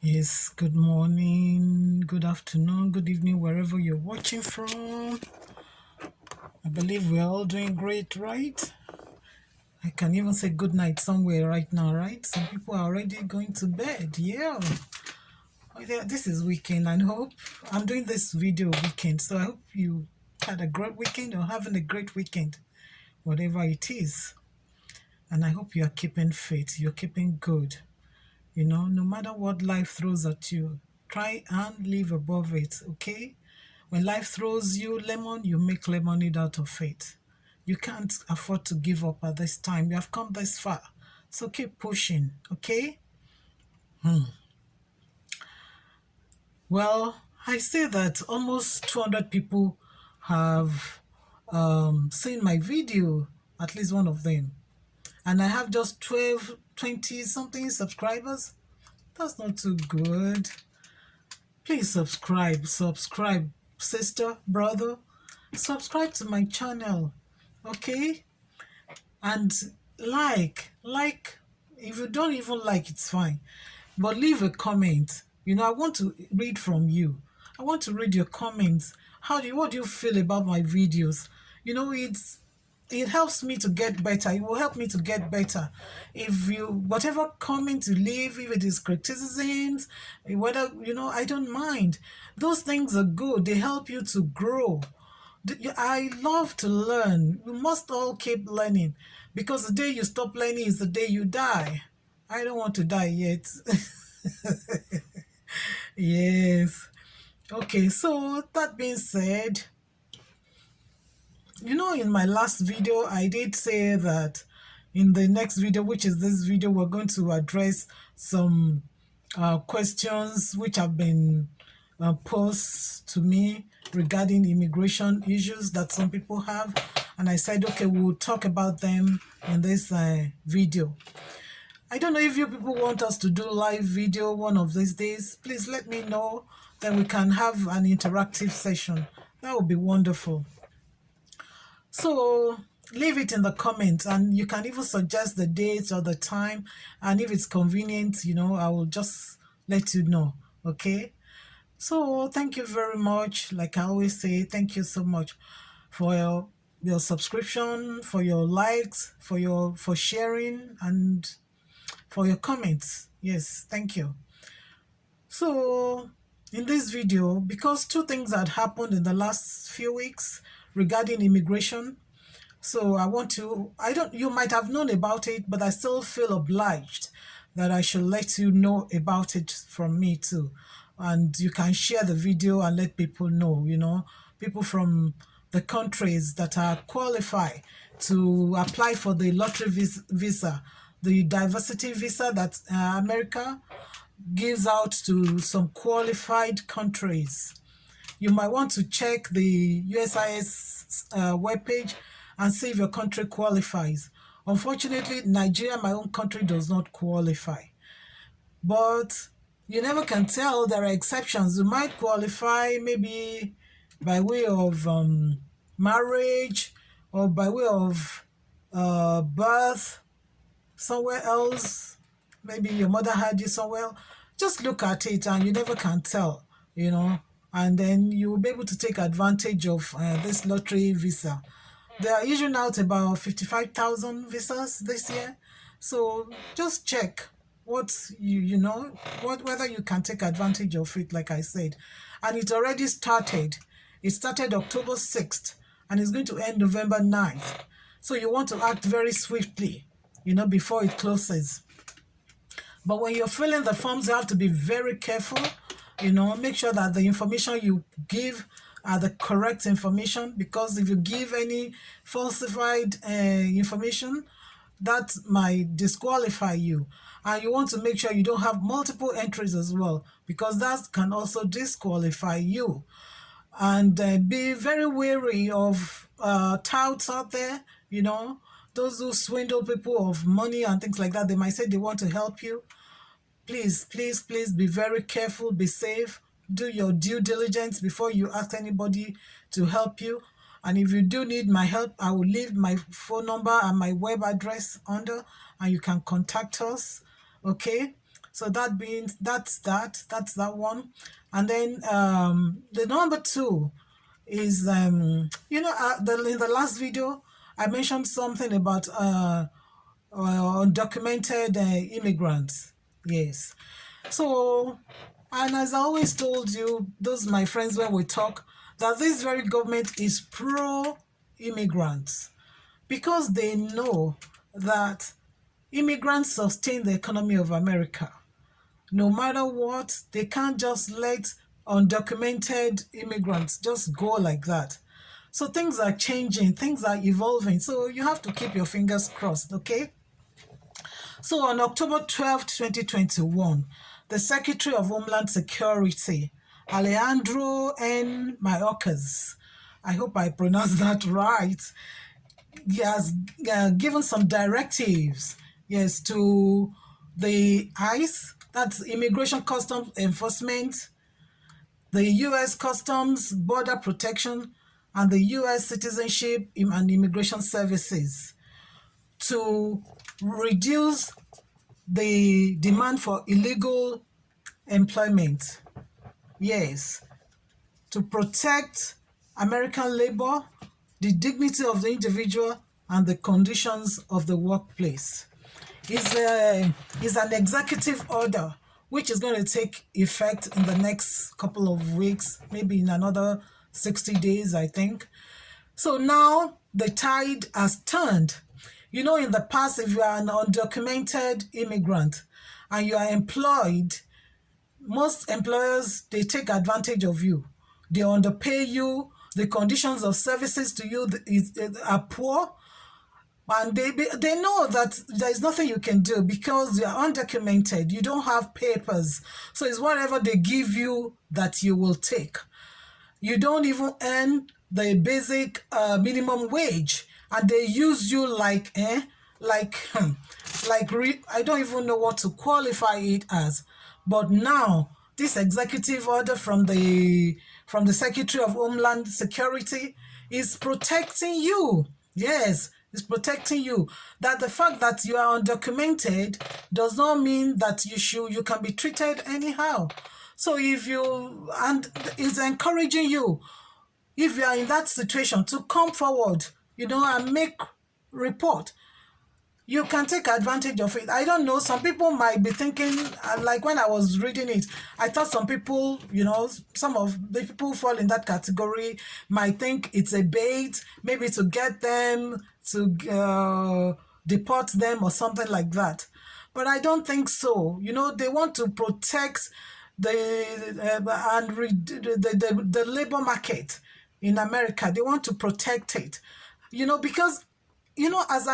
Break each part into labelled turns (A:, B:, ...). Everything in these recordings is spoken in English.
A: Yes, good morning, good afternoon, good evening, wherever you're watching from. I believe we're all doing great, right? I can even say good night somewhere right now, right? Some people are already going to bed. Yeah. Oh, yeah, this is weekend, and hope I'm doing this video weekend. So I hope you had a great weekend or having a great weekend, whatever it is. And I hope you are keeping fit, you're keeping good. No matter what life throws at you, try and live above it, okay? When life throws you lemon, you make lemonade out of it. You can't afford to give up at this time. You have come this far. So keep pushing, okay? Well, I say that almost 200 people have seen my video, at least one of them. And I have just 12, 20 something subscribers. That's not too good. Please subscribe, sister, brother. Subscribe to my channel, okay? And like, if you don't even like, it's fine. But leave a comment. I want to read from you. I want to read your comments. What do you feel about my videos? It helps me to get better. It will help me to get better. If you, whatever comment you leave, if it is criticisms, whether, I don't mind. Those things are good. They help you to grow. I love to learn. We must all keep learning, because the day you stop learning is the day you die. I don't want to die yet. Yes. Okay, so that being said, in my last video, I did say that in the next video, which is this video, we're going to address some questions which have been posed to me regarding immigration issues that some people have. And I said, okay, we'll talk about them in this video. I don't know if you people want us to do live video one of these days. Please let me know. Then we can have an interactive session. That would be wonderful. So leave it in the comments, and you can even suggest the date or the time. And if it's convenient, I will just let you know. Okay. So thank you very much. Like I always say, thank you so much for your subscription, for your likes, for sharing, and for your comments. Yes, thank you. So in this video, because two things had happened in the last few weeks regarding immigration, so you might have known about it, but I still feel obliged that I should let you know about it from me too. And you can share the video and let people know, people from the countries that are qualified to apply for the lottery visa, the diversity visa that America gives out to some qualified countries. You might want to check the USIS webpage and see if your country qualifies. Unfortunately, Nigeria, my own country, does not qualify. But you never can tell. There are exceptions. You might qualify maybe by way of marriage or by way of birth somewhere else. Maybe your mother had you somewhere. Just look at it and you never can tell, and then you will be able to take advantage of this lottery visa. They are issuing out about 55,000 visas this year. So just check whether you can take advantage of it, like I said. And it already started. It started October 6th and it's going to end November 9th. So you want to act very swiftly, before it closes. But when you're filling the forms, you have to be very careful. Make sure that the information you give are the correct information, because if you give any falsified information, that might disqualify you. And you want to make sure you don't have multiple entries as well, because that can also disqualify you. And be very wary of touts out there, those who swindle people of money and things like that. They might say they want to help you. Please, please, please be very careful, be safe, do your due diligence before you ask anybody to help you. And if you do need my help, I will leave my phone number and my web address under, and you can contact us, okay? So that means that's that one. And then the number two is in the last video I mentioned something about undocumented immigrants. Yes. So, and as I always told you, those my friends when we talk, that this very government is pro immigrants because they know that immigrants sustain the economy of America. No matter what, they can't just let undocumented immigrants just go like that. So things are changing, things are evolving. So you have to keep your fingers crossed, okay? So on October 12th, 2021, the Secretary of Homeland Security, Alejandro N. Mayorkas, I hope I pronounced that right, he has given some directives, yes, to the ICE, that's Immigration Customs Enforcement, the U.S. Customs Border Protection, and the U.S. Citizenship and Immigration Services to reduce the demand for illegal employment. Yes, to protect American labor, the dignity of the individual, and the conditions of the workplace. Is an executive order which is going to take effect in the next couple of weeks, maybe in another 60 days, I think. So now the tide has turned. You know, in the past, if you are an undocumented immigrant and you are employed, most employers, they take advantage of you. They underpay you. The conditions of services to you are poor. And they know that there is nothing you can do because you are undocumented. You don't have papers. So it's whatever they give you that you will take. You don't even earn the basic minimum wage, and they use you like I don't even know what to qualify it as. But now this executive order from the Secretary of Homeland Security is protecting you. Yes, it's protecting you. That the fact that you are undocumented does not mean that you can be treated anyhow. So and it's encouraging you, if you are in that situation, to come forward, and make report. You can take advantage of it. I don't know, some people might be thinking, like when I was reading it, I thought some people, some of the people who fall in that category might think it's a bait, maybe to get them to deport them or something like that. But I don't think so. They want to protect the labor market in America. They want to protect it, because as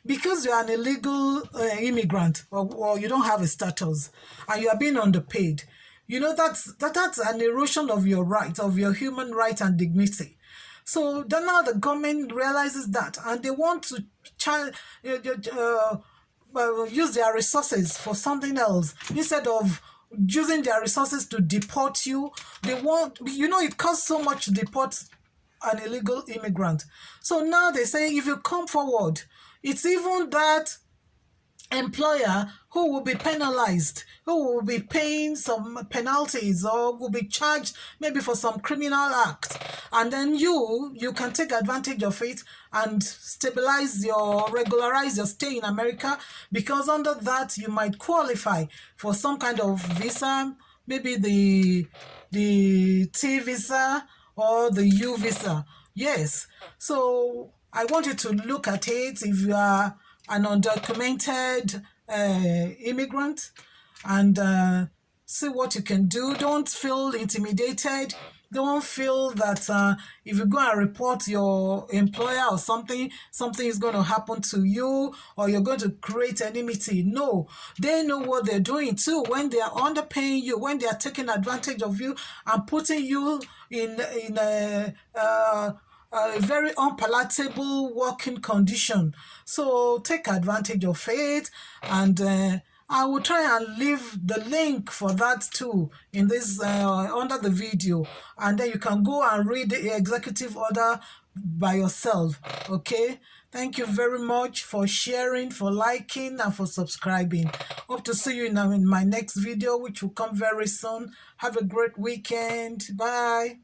A: because you're an illegal immigrant, or you don't have a status and you are being underpaid, that's an erosion of your right, of your human right and dignity. So then now the government realizes that, and they want to use their resources for something else instead of using their resources to deport you. They want, it costs so much to deport an illegal immigrant. So now they say, if you come forward, it's even that employer who will be penalized, who will be paying some penalties, or will be charged maybe for some criminal act, and then you can take advantage of it and regularize your stay in America, because under that you might qualify for some kind of visa, maybe the T visa or the U visa. Yes. So I want you to look at it if you are an undocumented immigrant, and see what you can do. Don't feel intimidated. Don't feel that if you go and report your employer or something is going to happen to you, or you're going to create enmity. No, they know what they're doing too. When they are underpaying you, when they are taking advantage of you and putting you in a very unpalatable working condition. So take advantage of it, and I will try and leave the link for that too in this under the video, and then you can go and read the executive order by yourself. Okay, Thank you very much for sharing, for liking, and for subscribing. Hope to see you in my next video, which will come very soon. Have a great weekend. Bye.